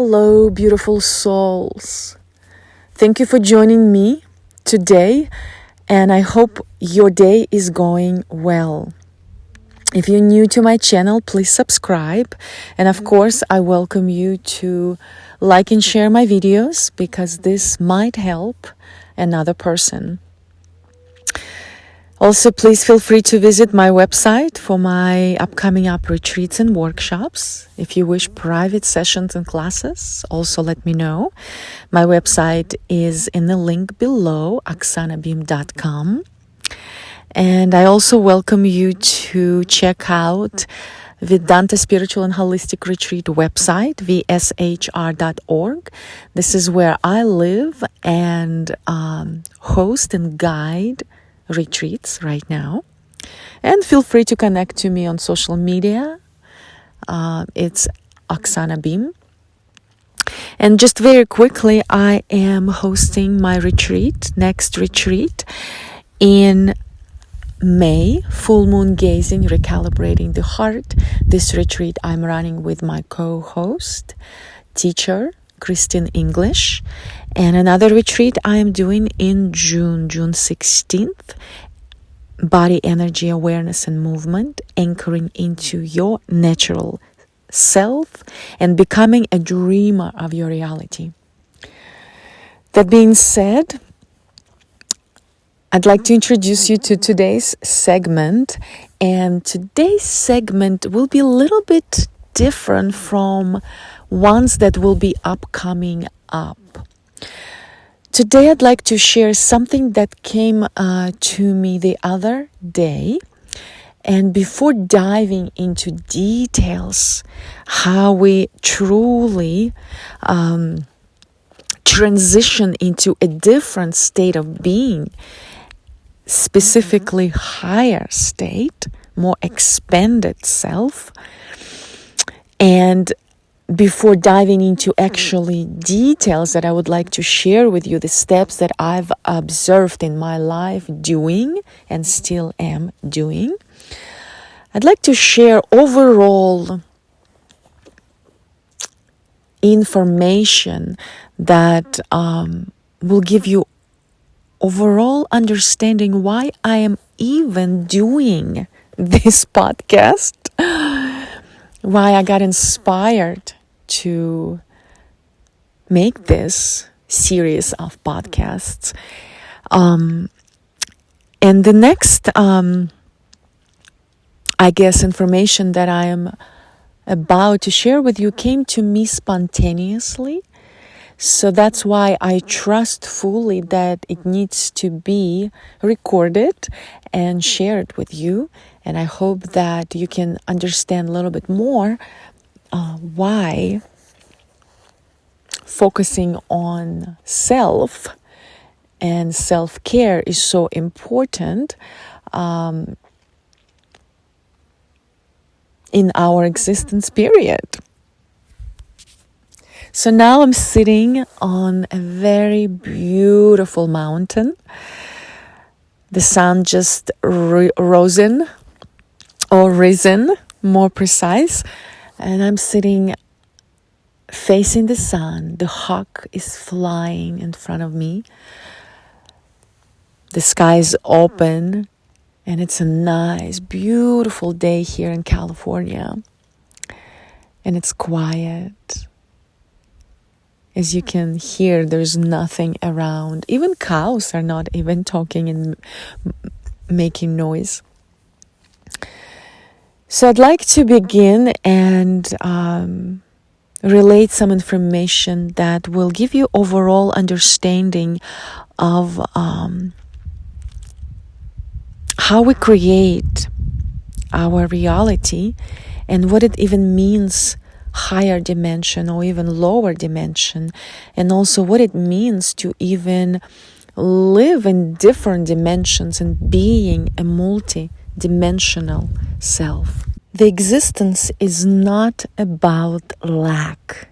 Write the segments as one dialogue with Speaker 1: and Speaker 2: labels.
Speaker 1: Hello, beautiful souls. Thank you for joining me today, and I hope your day is going well. If you're new to my channel, please subscribe. And of course, I welcome you to like and share my videos because this might help another person. Also, please feel free to visit my website for my upcoming retreats and workshops. If you wish private sessions and classes, also let me know. My website is in the link below, oxanabeam.com. And I also welcome you to check out Vedanta Spiritual and Holistic Retreat website, vshr.org. This is where I live and host and guide retreats right now. And feel free to connect to me on social media. It's Oxana Beam. And just very quickly, I am hosting my next retreat in May, Full Moon Gazing, Recalibrating the Heart. This retreat I'm running with my co-host, teacher, Christine English. And another retreat I am doing in June 16th, Body Energy Awareness and Movement, anchoring into your natural self and becoming a dreamer of your reality. That being said, I'd like to introduce you to today's segment. And today's segment will be a little bit different from ones that will be upcoming up. Today I'd like to share something that came to me the other day. And before diving into details, how we truly transition into a different state of being, specifically higher state, more expanded self, and before diving into actually details that I would like to share with you, the steps that I've observed in my life doing and still am doing, I'd like to share overall information that will give you overall understanding why I am even doing this podcast, why I got inspired to make this series of podcasts. And the next, information that I am about to share with you came to me spontaneously. So that's why I trust fully that it needs to be recorded and shared with you. And I hope that you can understand a little bit more why focusing on self and self-care is so important in our existence period. So now I'm sitting on a very beautiful mountain. The sun just risen, more precise. And I'm sitting facing the sun. The hawk is flying in front of me. The sky is open. And it's a nice, beautiful day here in California. And it's quiet. As you can hear, there's nothing around. Even cows are not even talking and making noise. So I'd like to begin and relate some information that will give you overall understanding of how we create our reality and what it even means, higher dimension or even lower dimension, and also what it means to even live in different dimensions and being a multi-dimensional self. The existence is not about lack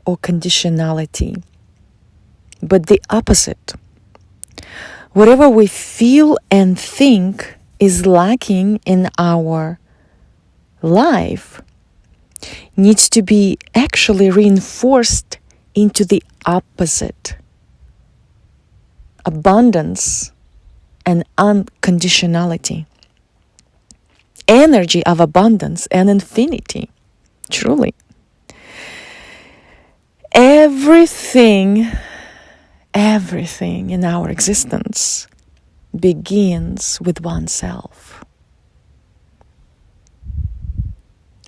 Speaker 1: or conditionality, but the opposite. Whatever we feel and think is lacking in our life needs to be actually reinforced into the opposite: abundance and unconditionality. Energy of abundance and infinity. Truly. Everything in our existence begins with oneself.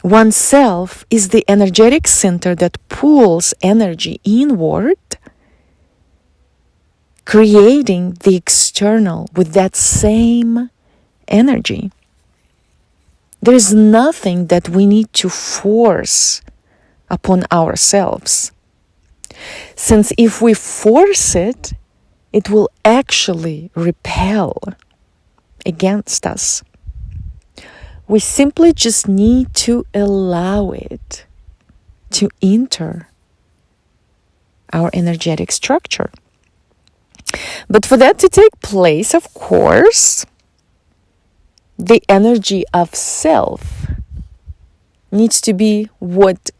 Speaker 1: Oneself is the energetic center that pulls energy inward, creating the external with that same energy. There is nothing that we need to force upon ourselves, since if we force it, it will actually repel against us. We simply just need to allow it to enter our energetic structure. But for that to take place, of course, the energy of self needs to be what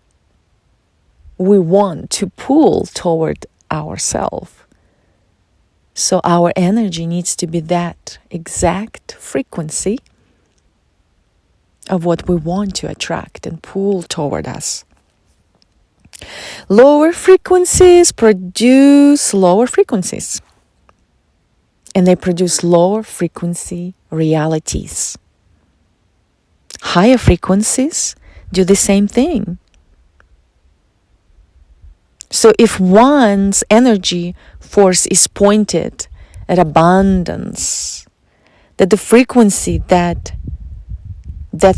Speaker 1: we want to pull toward ourselves. So our energy needs to be that exact frequency of what we want to attract and pull toward us. Lower frequencies produce lower frequencies, and they produce lower frequency realities. Higher frequencies do the same thing. So if one's energy force is pointed at abundance, that the frequency that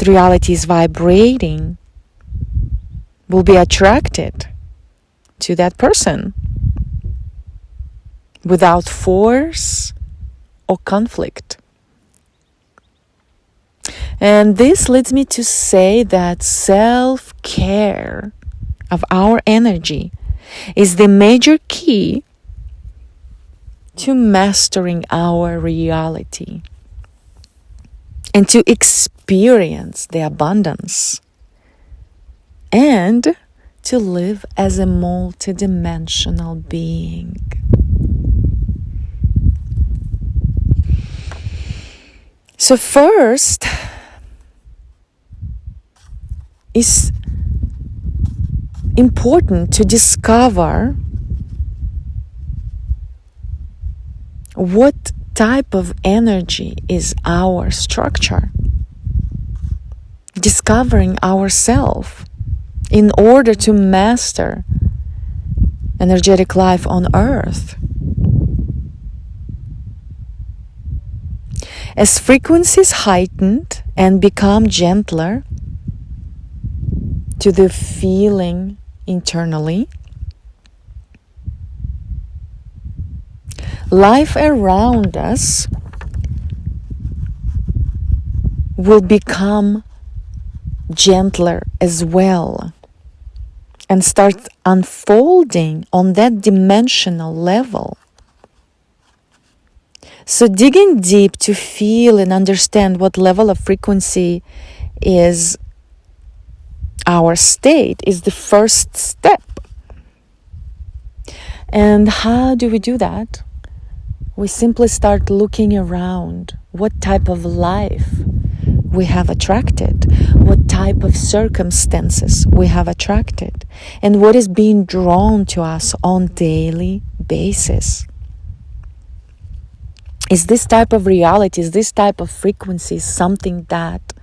Speaker 1: reality is vibrating will be attracted to that person without force or conflict. And this leads me to say that self-care of our energy is the major key to mastering our reality and to experience the abundance and to live as a multidimensional being. So first is important to discover what type of energy is our structure. Discovering ourselves in order to master energetic life on earth. As frequencies heightened and become gentler to the feeling internally, life around us will become gentler as well and start unfolding on that dimensional level. So digging deep to feel and understand what level of frequency is our state is the first step. And how do we do that? We simply start looking around what type of life we have attracted, what type of circumstances we have attracted, and what is being drawn to us on daily basis. Is this type of reality, is this type of frequency something that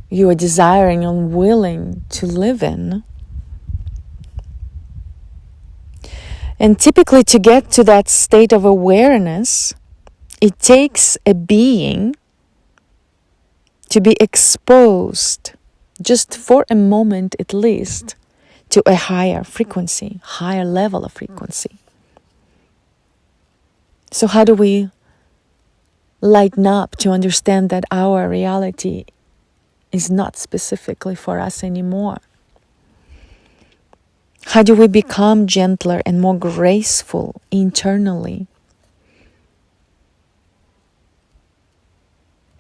Speaker 1: you are desiring and willing to live in? And typically to get to that state of awareness, it takes a being to be exposed, just for a moment at least, to a higher frequency, higher level of frequency. So how do we lighten up to understand that our reality is not specifically for us anymore? How do we become gentler and more graceful internally?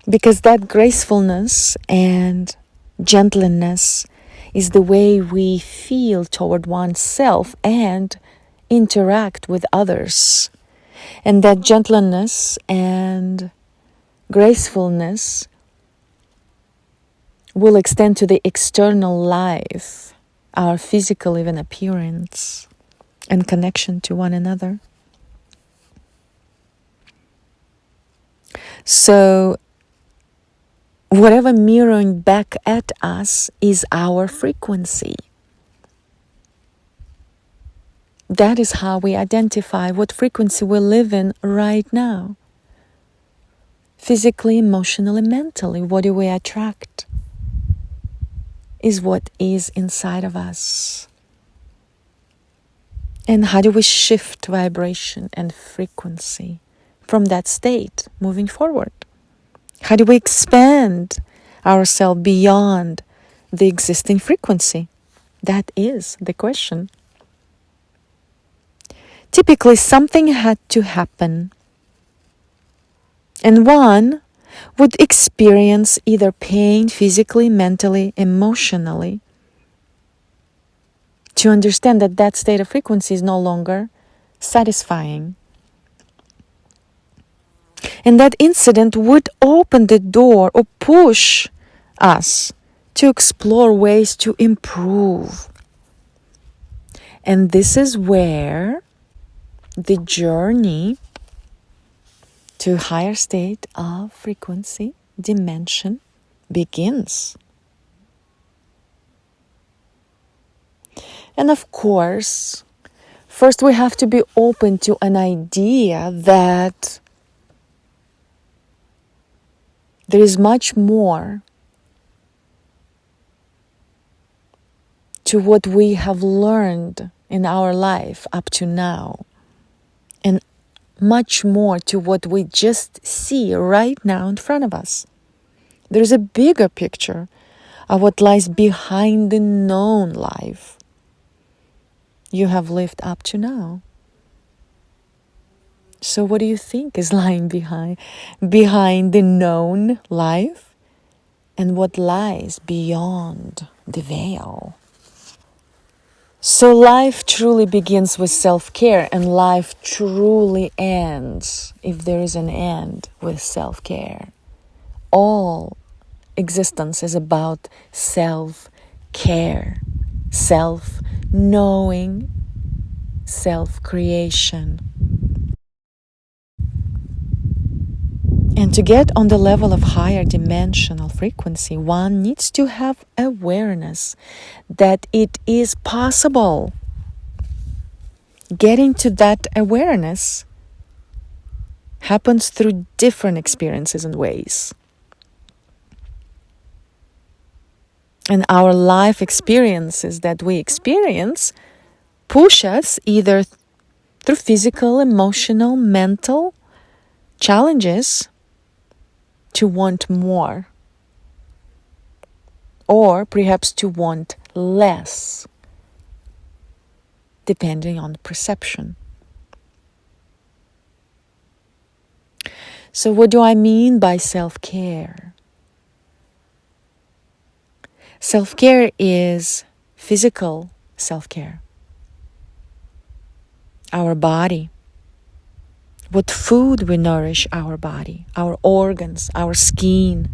Speaker 1: Because that gracefulness and gentleness is the way we feel toward oneself and interact with others. And that gentleness and gracefulness will extend to the external life, our physical even appearance and connection to one another. So whatever mirroring back at us is our frequency. That is how we identify what frequency we live in right now. Physically, emotionally, mentally, what do we attract? Is what is inside of us. And how do we shift vibration and frequency from that state moving forward? How do we expand ourselves beyond the existing frequency? That is the question. Typically, something had to happen, and one would experience either pain physically, mentally, emotionally, to understand that that state of frequency is no longer satisfying. And that incident would open the door or push us to explore ways to improve. And this is where the journey to a higher state of frequency, dimension, begins. And of course, first we have to be open to an idea that there is much more to what we have learned in our life up to now, and much more to what we just see right now in front of us. There's a bigger picture of what lies behind the known life you have lived up to now. So what do you think is lying behind the known life, and what lies beyond the veil? So life truly begins with self-care, and life truly ends, if there is an end, with self-care. All existence is about self-care, self-knowing, self-creation. And to get on the level of higher dimensional frequency, one needs to have awareness that it is possible. Getting to that awareness happens through different experiences and ways. And our life experiences that we experience push us either through physical, emotional, mental challenges to want more, or perhaps to want less, depending on the perception. So what do I mean by self-care? Self-care is physical self-care. Our body. What food we nourish our body, our organs, our skin.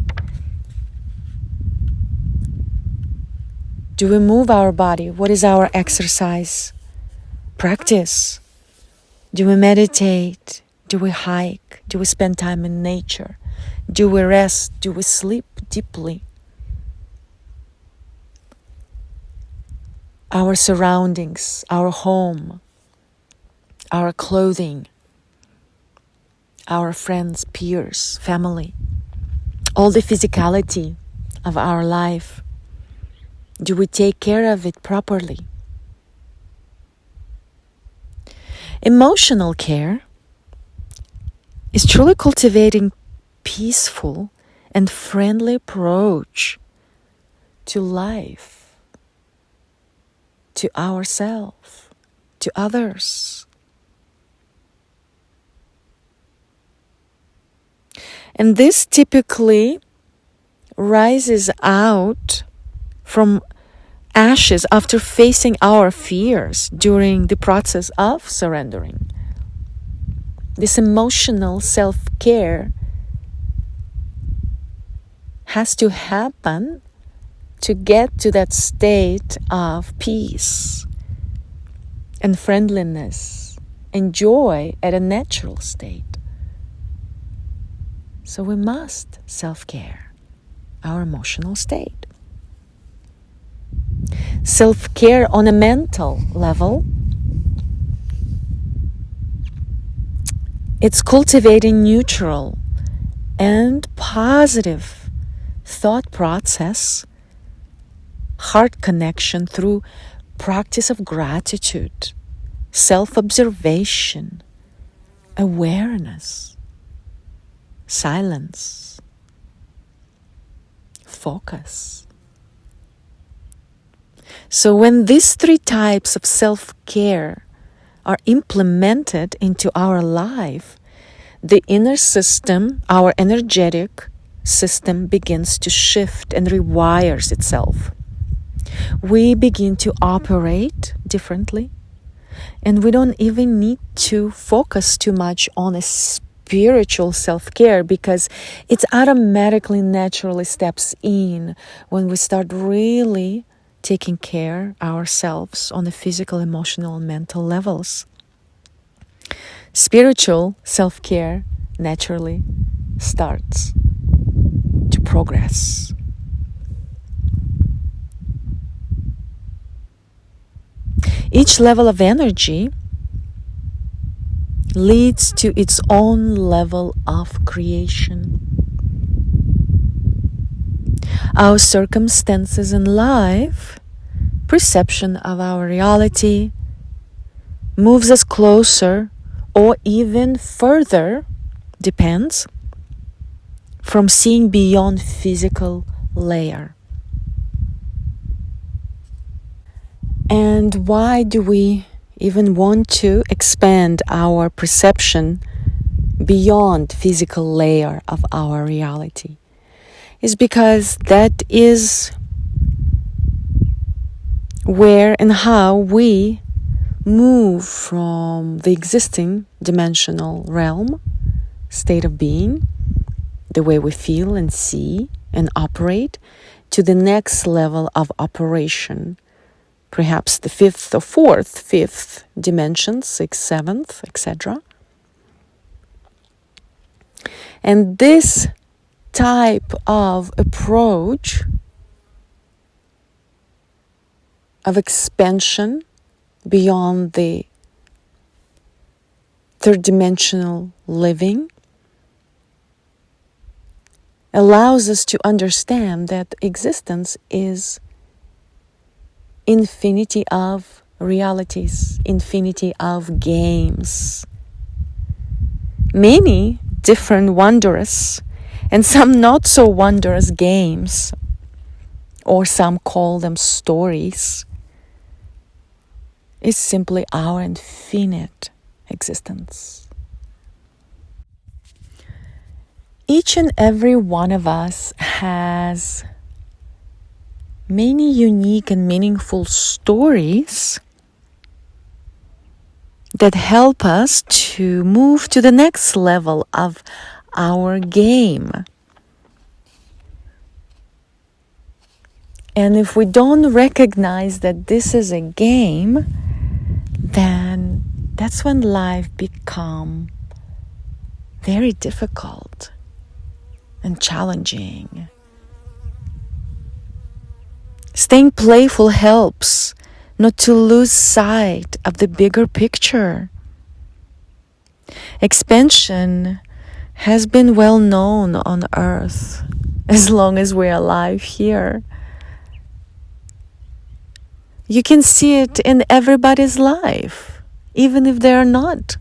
Speaker 1: Do we move our body? What is our exercise practice? Do we meditate? Do we hike? Do we spend time in nature? Do we rest? Do we sleep deeply? Our surroundings, our home, our clothing, our friends, peers, family, all the physicality of our life. Do we take care of it properly? Emotional care is truly cultivating peaceful and friendly approach to life, to ourselves, to others. And this typically rises out from ashes after facing our fears during the process of surrendering. This emotional self-care has to happen to get to that state of peace and friendliness and joy at a natural state. So we must self-care our emotional state. Self-care on a mental level, it's cultivating neutral and positive thought process, heart connection through practice of gratitude, self-observation, awareness, silence, focus. So when these three types of self-care are implemented into our life, the inner system, our energetic system, begins to shift and rewires itself. We begin to operate differently, and we don't even need to focus too much on a spiritual self-care, because it automatically, naturally steps in when we start really taking care of ourselves on the physical, emotional, and mental levels. Spiritual self-care naturally starts to progress. Each level of energy leads to its own level of creation. Our circumstances in life, perception of our reality, moves us closer or even further, depends, from seeing beyond physical layer. And why do we even want to expand our perception beyond physical layer of our reality? Is because that is where and how we move from the existing dimensional realm, state of being, the way we feel and see and operate, to the next level of operation, perhaps the fifth or fifth dimension, sixth, seventh, etc. And this type of approach of expansion beyond the third dimensional living allows us to understand that existence is infinity of realities, infinity of games. Many different wondrous and some not so wondrous games, or some call them stories, is simply our infinite existence. Each and every one of us has many unique and meaningful stories that help us to move to the next level of our game. And if we don't recognize that this is a game, then that's when life becomes very difficult and challenging. Staying playful helps not to lose sight of the bigger picture. Expansion has been well known on Earth as long as we're alive here. You can see it in everybody's life, even if they're not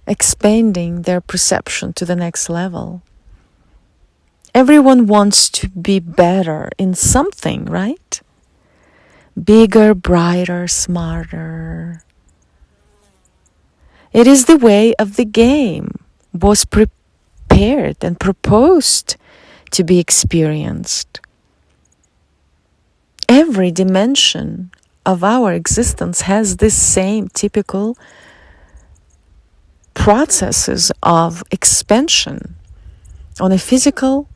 Speaker 1: expanding their perception to the next level. Everyone wants to be better in something, right? Bigger, brighter, smarter. It is the way of the game, was prepared prepared and proposed to be experienced. Every dimension of our existence has this same typical processes of expansion. On a physical,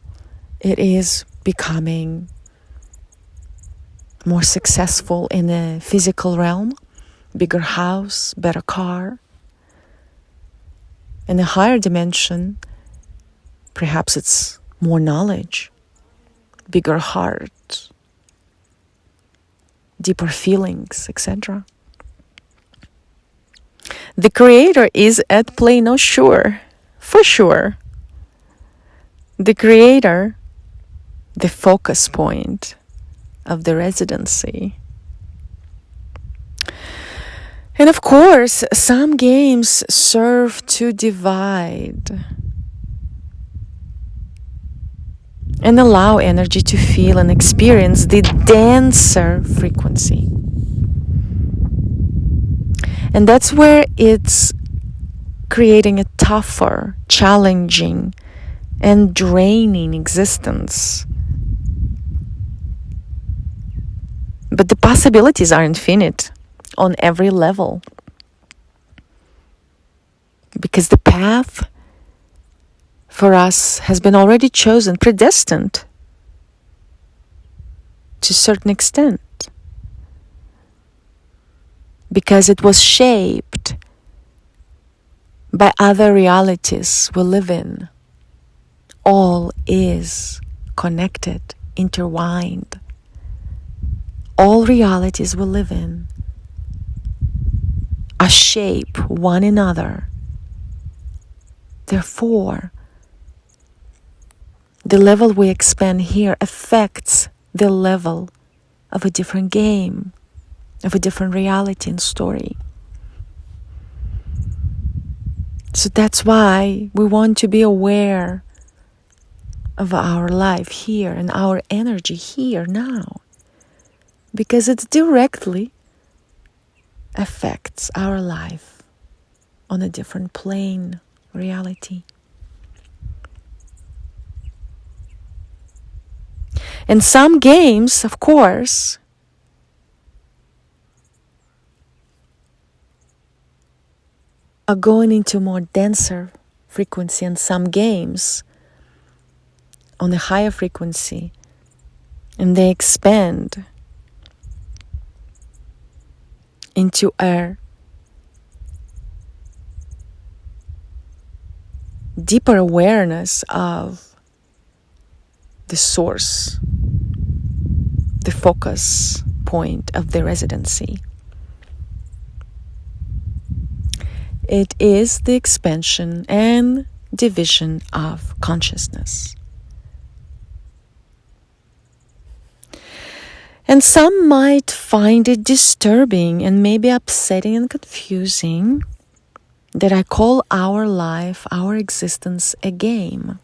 Speaker 1: it is becoming more successful in a physical realm, bigger house, better car. In a higher dimension, perhaps it's more knowledge, bigger heart, deeper feelings, etc. The Creator is at play, no, sure, for sure. The Creator, the focus point of the residency. And of course, some games serve to divide and allow energy to feel and experience the denser frequency. And that's where it's creating a tougher, challenging, and draining existence. But the possibilities are infinite on every level. Because the path for us has been already chosen, predestined to a certain extent. Because it was shaped by other realities we live in. All is connected, intertwined. All realities we live in are shape one another. Therefore, the level we expand here affects the level of a different game, of a different reality and story. So that's why we want to be aware of our life here and our energy here now, because it directly affects our life on a different plane, reality. And some games, of course, are going into more denser frequency, and some games on a higher frequency, and they expand into a deeper awareness of the source, the focus point of the residency. It is the expansion and division of consciousness. And some might find it disturbing and maybe upsetting and confusing that I call our life, our existence, a game.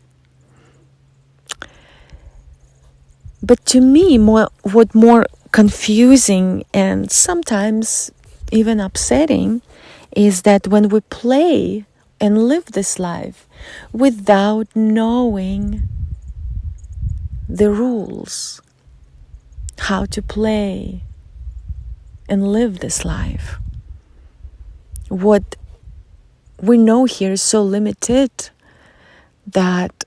Speaker 1: But to me, what more confusing and sometimes even upsetting is that when we play and live this life without knowing the rules, how to play and live this life. What we know here is so limited that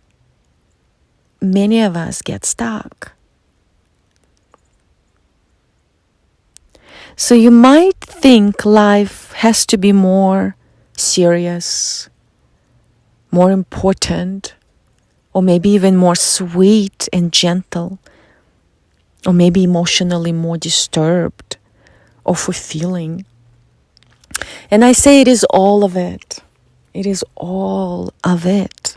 Speaker 1: many of us get stuck. So you might think life has to be more serious, more important, or maybe even more sweet and gentle, or maybe emotionally more disturbed or fulfilling. And I say it is all of it. It is all of it.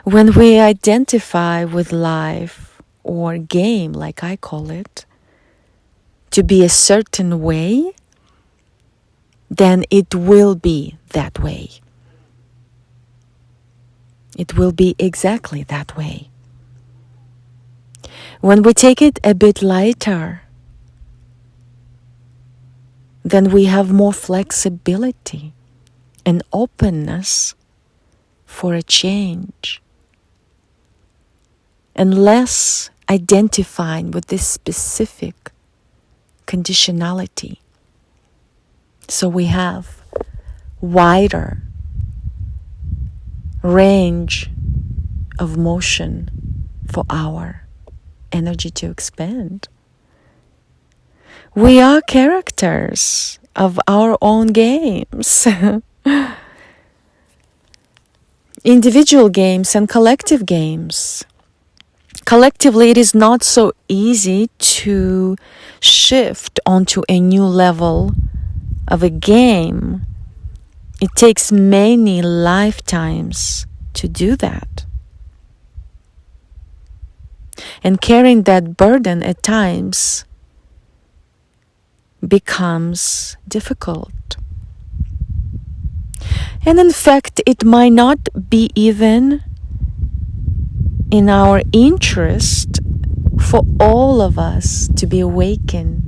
Speaker 1: When we identify with life or game, like I call it, to be a certain way, then it will be that way. It will be exactly that way. When we take it a bit lighter, then we have more flexibility and openness for a change and less identifying with this specific conditionality. So we have wider range of motion for our energy to expand. We are characters of our own games. Individual games and collective games. Collectively, it is not so easy to shift onto a new level of a game. It takes many lifetimes to do that. And carrying that burden at times becomes difficult. And in fact, it might not be even in our interest for all of us to be awakened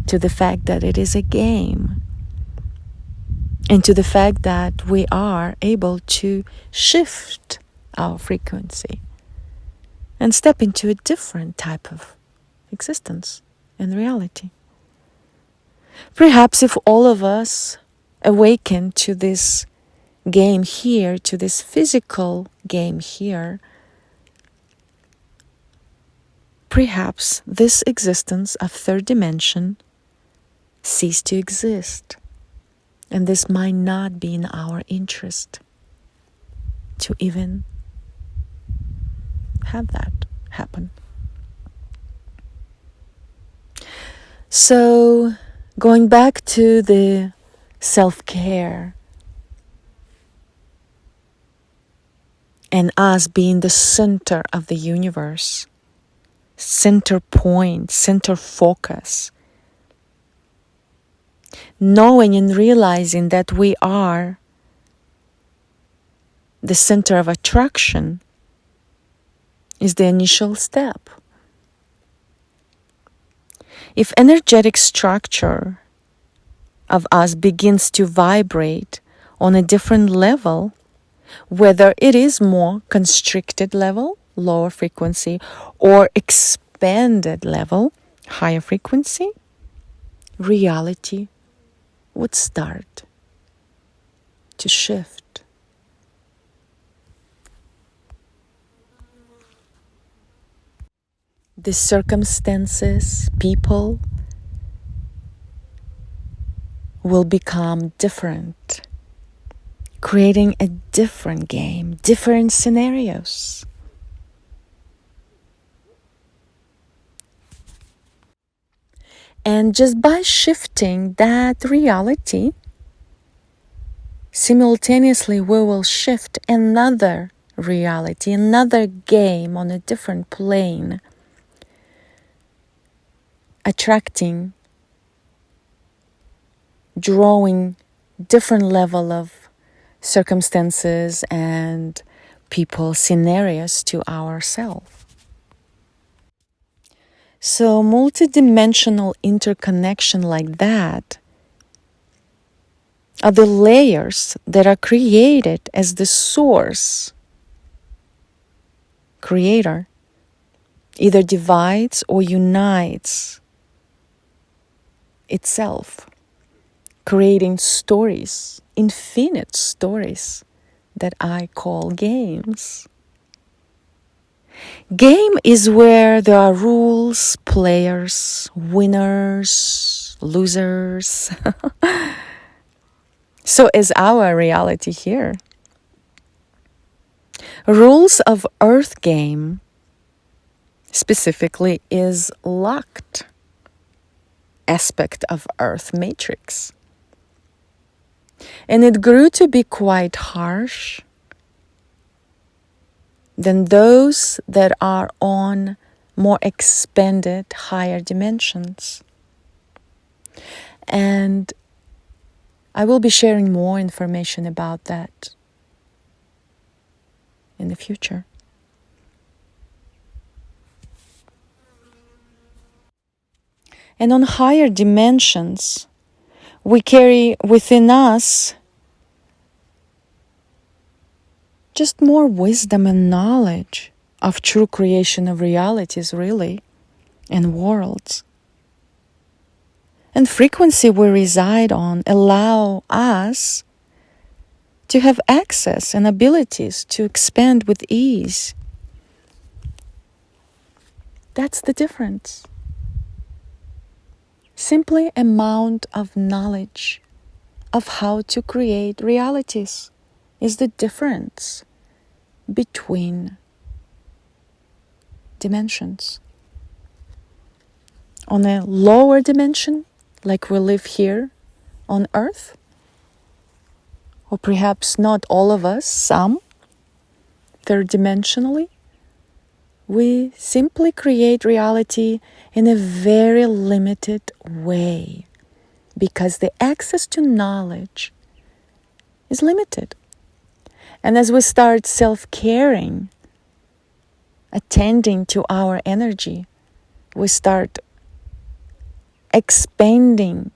Speaker 1: to the fact that it is a game, and to the fact that we are able to shift our frequency and step into a different type of existence and reality. Perhaps if all of us awaken to this game here, to this physical game here, perhaps this existence of third dimension cease to exist. And this might not be in our interest to even have that happen. So, going back to the self-care and us being the center of the universe, center point, center focus, knowing and realizing that we are the center of attraction is the initial step. If energetic structure of us begins to vibrate on a different level, whether it is more constricted level, lower frequency, or expanded level, higher frequency, reality would start to shift. The circumstances, people will become different, creating a different game, different scenarios. And just by shifting that reality, simultaneously we will shift another reality, another game on a different plane, attracting, drawing different level of circumstances and people, scenarios to ourselves. So multidimensional interconnection like that are the layers that are created as the source creator either divides or unites itself, creating stories, infinite stories that I call games. Game is where there are rules, players, winners, losers. So is our reality here. Rules of Earth game specifically is locked aspect of Earth matrix. And it grew to be quite harsh than those that are on more expanded, higher dimensions. And I will be sharing more information about that in the future. And on higher dimensions, we carry within us just more wisdom and knowledge of true creation of realities, really, and worlds. And frequency we reside on allow us to have access and abilities to expand with ease. That's the difference. Simply amount of knowledge of how to create realities is the difference between dimensions. On a lower dimension, like we live here on Earth, or perhaps not all of us, some, third dimensionally, we simply create reality in a very limited way because the access to knowledge is limited. And as we start self-caring, attending to our energy, we start expanding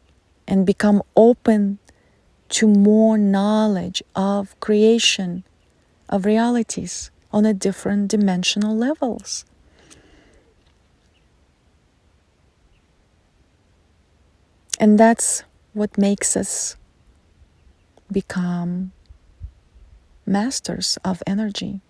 Speaker 1: and become open to more knowledge of creation, of realities on a different dimensional levels. And that's what makes us become masters of energy.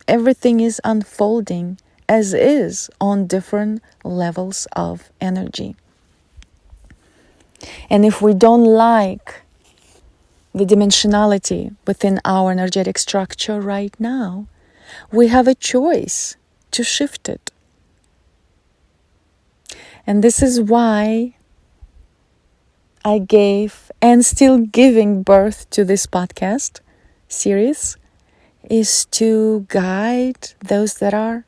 Speaker 1: Everything is unfolding as is on different levels of energy. And if we don't like the dimensionality within our energetic structure right now, we have a choice to shift it. And this is why I gave and still giving birth to this podcast series, is to guide those that are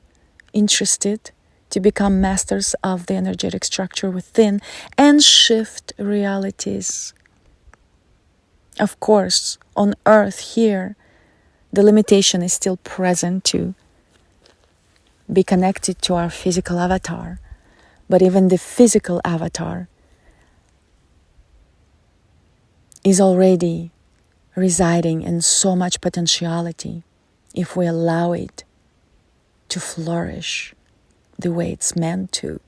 Speaker 1: interested to become masters of the energetic structure within and shift realities. Of course, on Earth here, the limitation is still present to be connected to our physical avatar. But even the physical avatar is already residing in so much potentiality if we allow it to flourish the way it's meant to.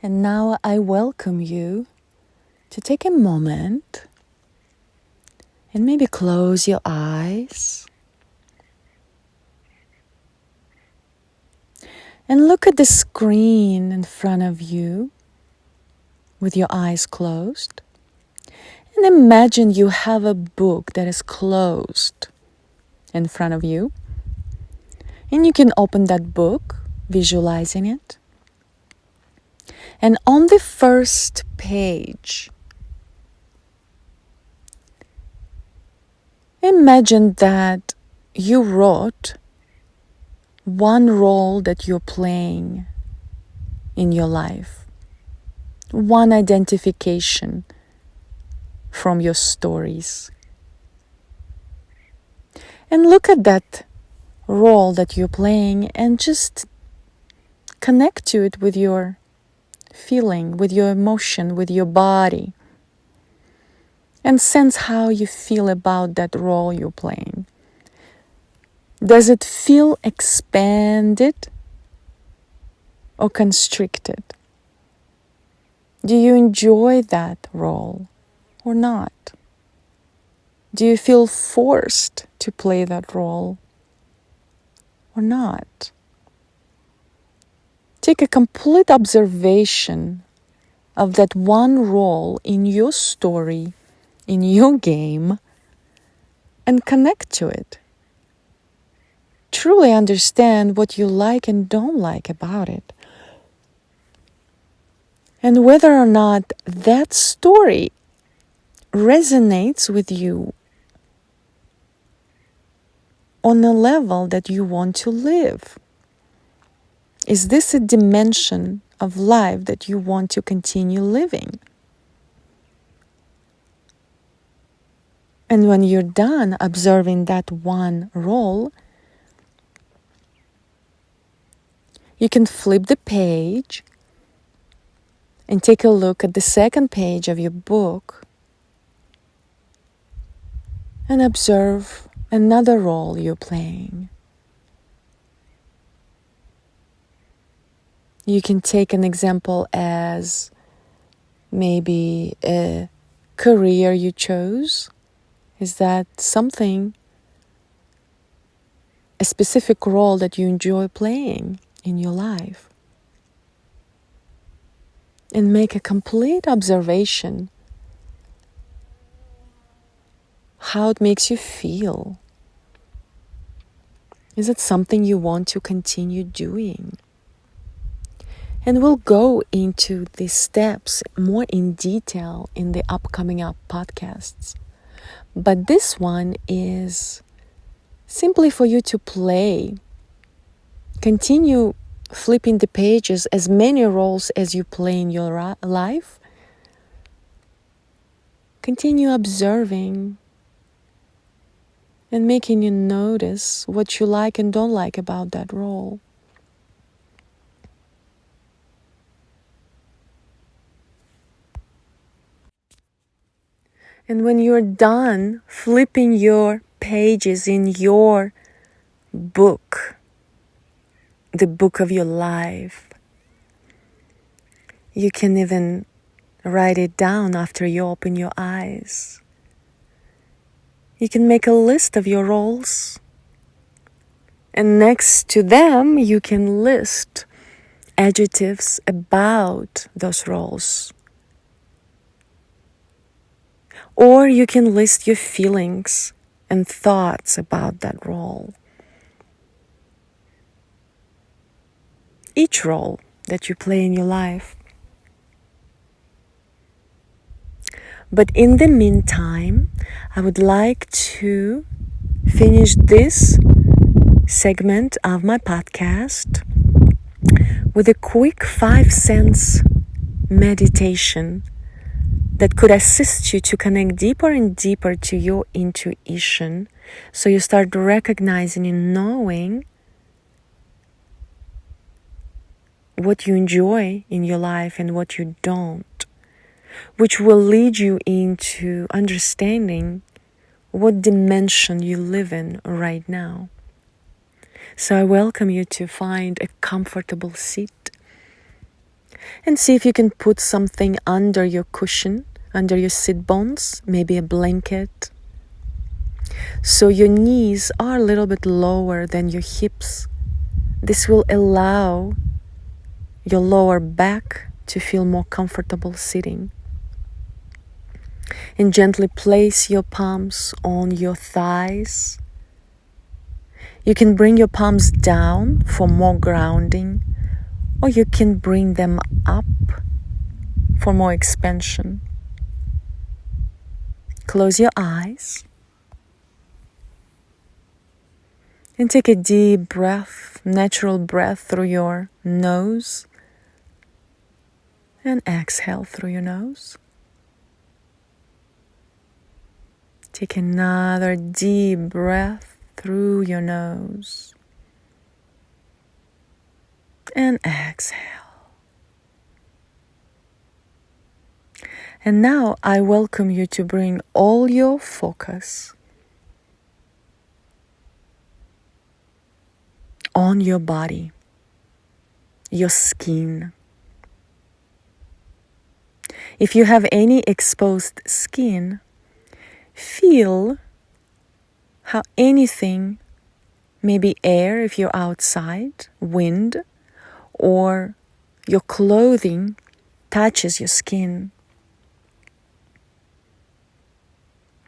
Speaker 1: And now I welcome you to take a moment and maybe close your eyes and look at the screen in front of you with your eyes closed. And imagine you have a book that is closed in front of you. And you can open that book, visualizing it. And on the first page, imagine that you wrote one role that you're playing in your life, one identification from your stories. And look at that role that you're playing and just connect to it with your feeling, with your emotion, with your body. And sense how you feel about that role you're playing. Does it feel expanded or constricted? Do you enjoy that role or not? Do you feel forced to play that role or not? Take a complete observation of that one role in your story, in your game, and connect to it. Truly understand what you like and don't like about it. And whether or not that story resonates with you on a level that you want to live. Is this a dimension of life that you want to continue living? And when you're done observing that one role, you can flip the page and take a look at the second page of your book and observe another role you're playing. You can take an example as maybe a career you chose. Is that something, a specific role that you enjoy playing in your life? And make a complete observation how it makes you feel. Is it something you want to continue doing? And we'll go into these steps more in detail in the upcoming podcasts. But this one is simply for you to play. Continue flipping the pages, as many roles as you play in your life. Continue observing and making you notice what you like and don't like about that role. And when you're done flipping your pages in your book, the book of your life, you can even write it down after you open your eyes. You can make a list of your roles, and next to them you can list adjectives about those roles. Or you can list your feelings and thoughts about that role. Each role that you play in your life. But in the meantime, I would like to finish this segment of my podcast with a quick 5 cents meditation that could assist you to connect deeper and deeper to your intuition, so you start recognizing and knowing what you enjoy in your life and what you don't, which will lead you into understanding what dimension you live in right now. So I welcome you to find a comfortable seat and see if you can put something under your cushion, under your sit bones, maybe a blanket, so your knees are a little bit lower than your hips. This will allow your lower back to feel more comfortable sitting. And gently place your palms on your thighs. You can bring your palms down for more grounding, or you can bring them up for more expansion. Close your eyes and take a deep breath, natural breath through your nose, and exhale through your nose. Take another deep breath through your nose and exhale. And now I welcome you to bring all your focus on your body, your skin. If you have any exposed skin, feel how anything, maybe air if you're outside, wind, or your clothing touches your skin.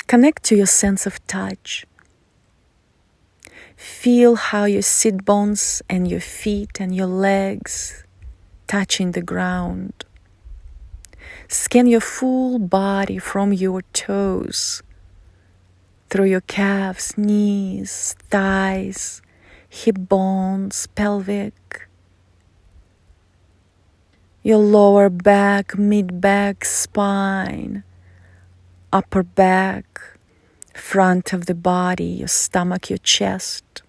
Speaker 1: Connect to your sense of touch. Feel how your sit bones and your feet and your legs touching the ground. Scan your full body from your toes, through your calves, knees, thighs, hip bones, pelvic, your lower back, mid-back, spine, upper back, front of the body, your stomach, your chest,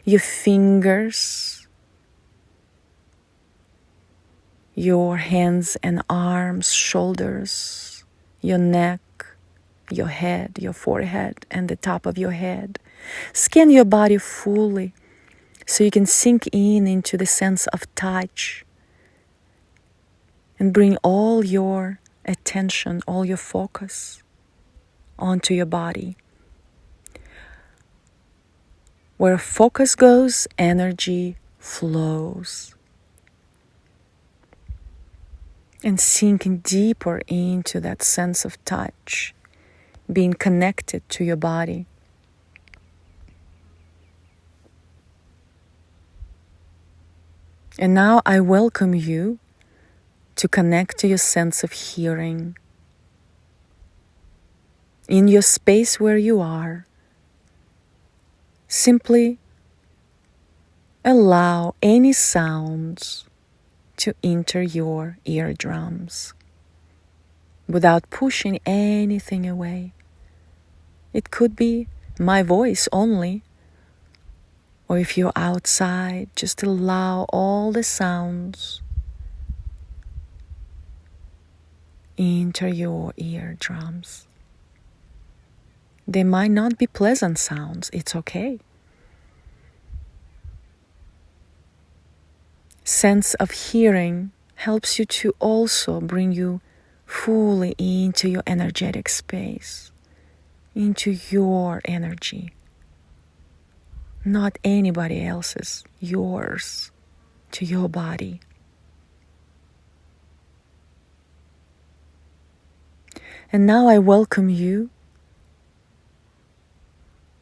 Speaker 1: your fingers, your hands and arms, shoulders, your neck, your head, your forehead, and the top of your head. Scan your body fully so you can sink into the sense of touch and bring all your attention, all your focus onto your body. Where focus goes, energy flows. And sinking deeper into that sense of touch, being connected to your body. And now I welcome you to connect to your sense of hearing. In your space where you are, simply allow any sounds to enter your eardrums without pushing anything away. It could be my voice only, or if you're outside, just allow all the sounds enter your eardrums. They might not be pleasant sounds, it's okay. Sense of hearing helps you to also bring you fully into your energetic space, into your energy, not anybody else's, yours, to your body. And now I welcome you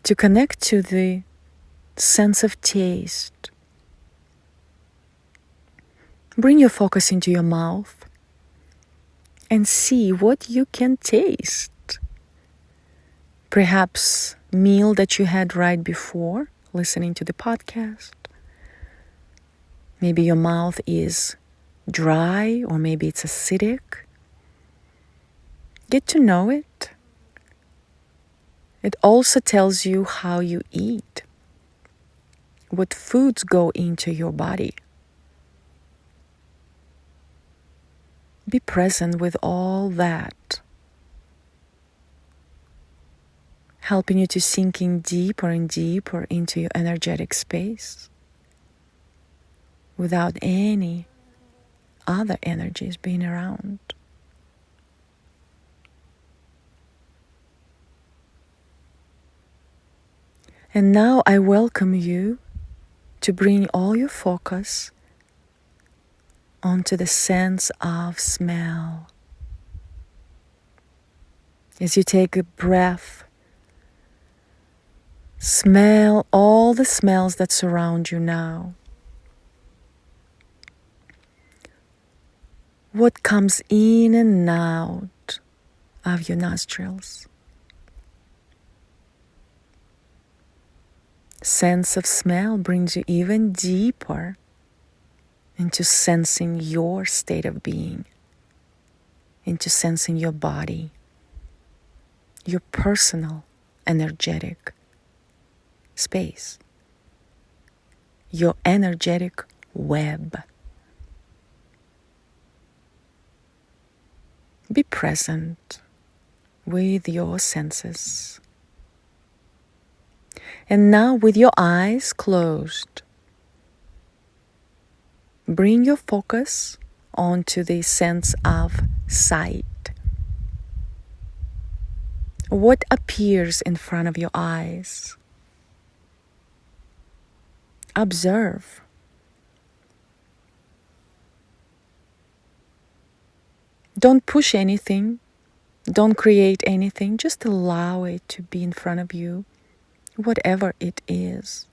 Speaker 1: to connect to the sense of taste. Bring your focus into your mouth and see what you can taste. Perhaps meal that you had right before listening to the podcast. Maybe your mouth is dry, or maybe it's acidic. Get to know it. It also tells you how you eat, what foods go into your body. Be present with all that, helping you to sink in deeper and deeper into your energetic space without any other energies being around. And now I welcome you to bring all your focus onto the sense of smell. As you take a breath, smell all the smells that surround you now. What comes in and out of your nostrils? Sense of smell brings you even deeper into sensing your state of being, into sensing your body, your personal, energetic space, your energetic web. Be present with your senses. And now, with your eyes closed, bring your focus onto the sense of sight. What appears in front of your eyes? Observe. Don't push anything. Don't create anything. Just allow it to be in front of you, whatever it is.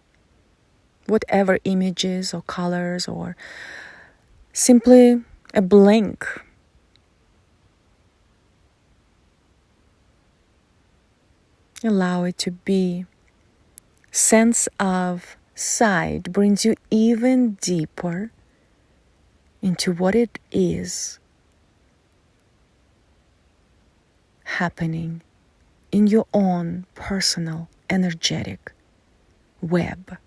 Speaker 1: Whatever images or colors or simply a blank. Allow it to be. Sense of sight brings you even deeper into what it is happening in your own personal energetic web.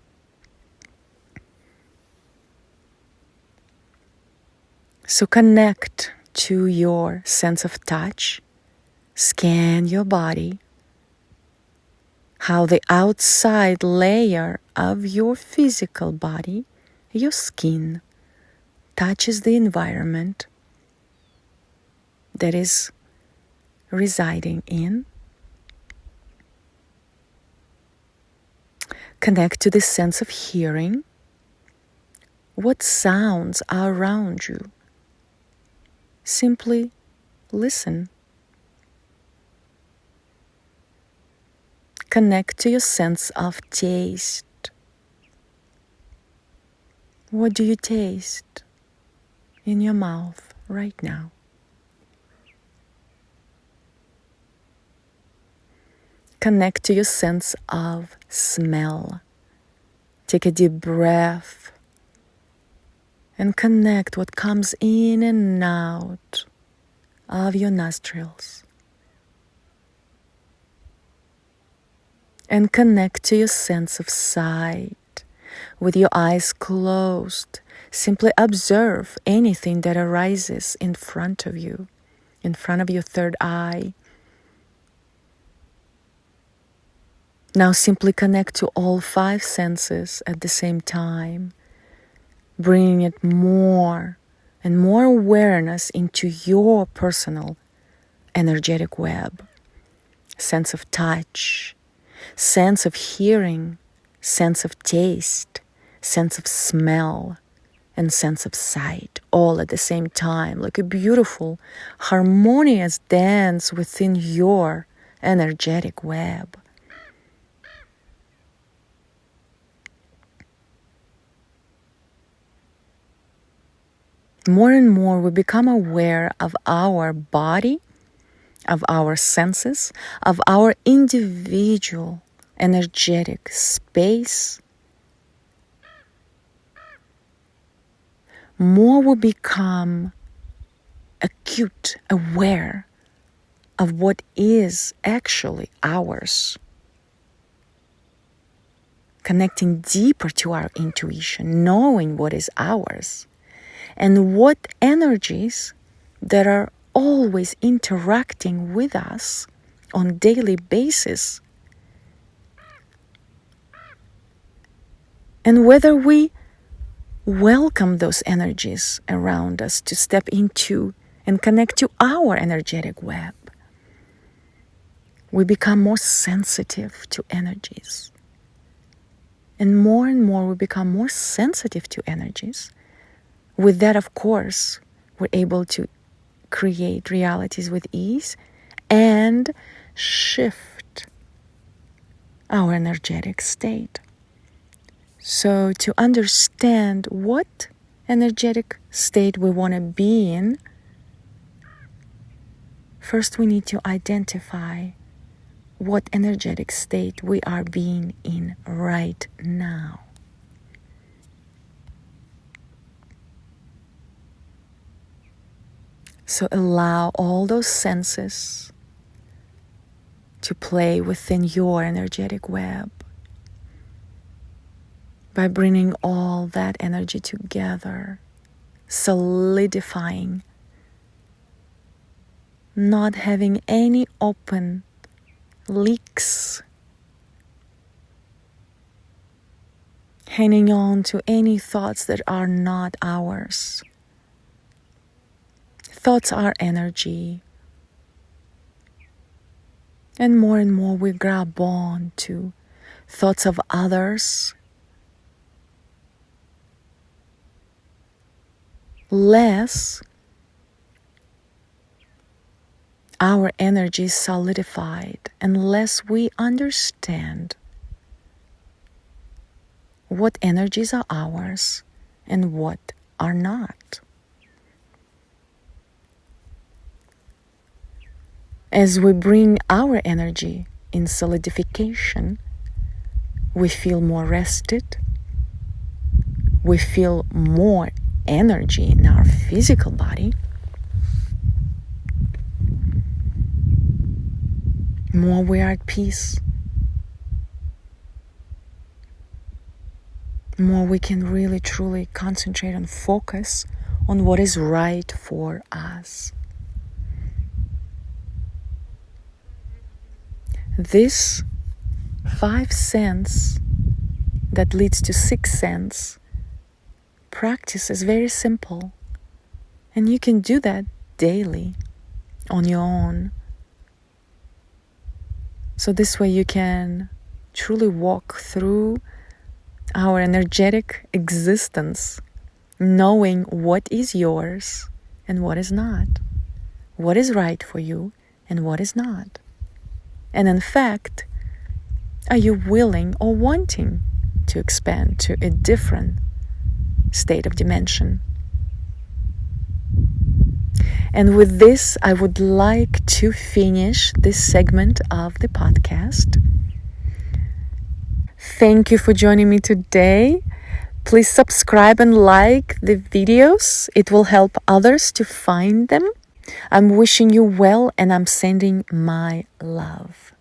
Speaker 1: So connect to your sense of touch. Scan your body, how the outside layer of your physical body, your skin, touches the environment that is residing in. Connect to the sense of hearing. What sounds are around you? Simply listen. Connect to your sense of taste. What do you taste in your mouth right now? Connect to your sense of smell. Take a deep breath and connect what comes in and out of your nostrils. And connect to your sense of sight. With your eyes closed, simply observe anything that arises in front of you, in front of your third eye. Now simply connect to all 5 senses at the same time, bringing it more and more awareness into your personal energetic web. Sense of touch, sense of hearing, sense of taste, sense of smell, and sense of sight, all at the same time, like a beautiful, harmonious dance within your energetic web. More and more we become aware of our body, of our senses, of our individual energetic space. More we become acute, aware of what is actually ours. Connecting deeper to our intuition, knowing what is ours. And what energies that are always interacting with us on a daily basis. And whether we welcome those energies around us to step into and connect to our energetic web. We become more sensitive to energies. And more we become more sensitive to energies. With that, of course, we're able to create realities with ease and shift our energetic state. So to understand what energetic state we want to be in, first we need to identify what energetic state we are being in right now. So allow all those senses to play within your energetic web by bringing all that energy together, solidifying, not having any open leaks, hanging on to any thoughts that are not ours. Thoughts are energy. And more we grab on to thoughts of others. Less our energy is solidified unless we understand what energies are ours and what are not. As we bring our energy in solidification, we feel more rested, we feel more energy in our physical body, more we are at peace, more we can really truly concentrate and focus on what is right for us. This 5 sense that leads to 6 sense practice is very simple, and you can do that daily on your own. So this way you can truly walk through our energetic existence, knowing what is yours and what is not, what is right for you and what is not. And in fact, are you willing or wanting to expand to a different state of dimension? And with this, I would like to finish this segment of the podcast. Thank you for joining me today. Please subscribe and like the videos. It will help others to find them. I'm wishing you well, and I'm sending my love.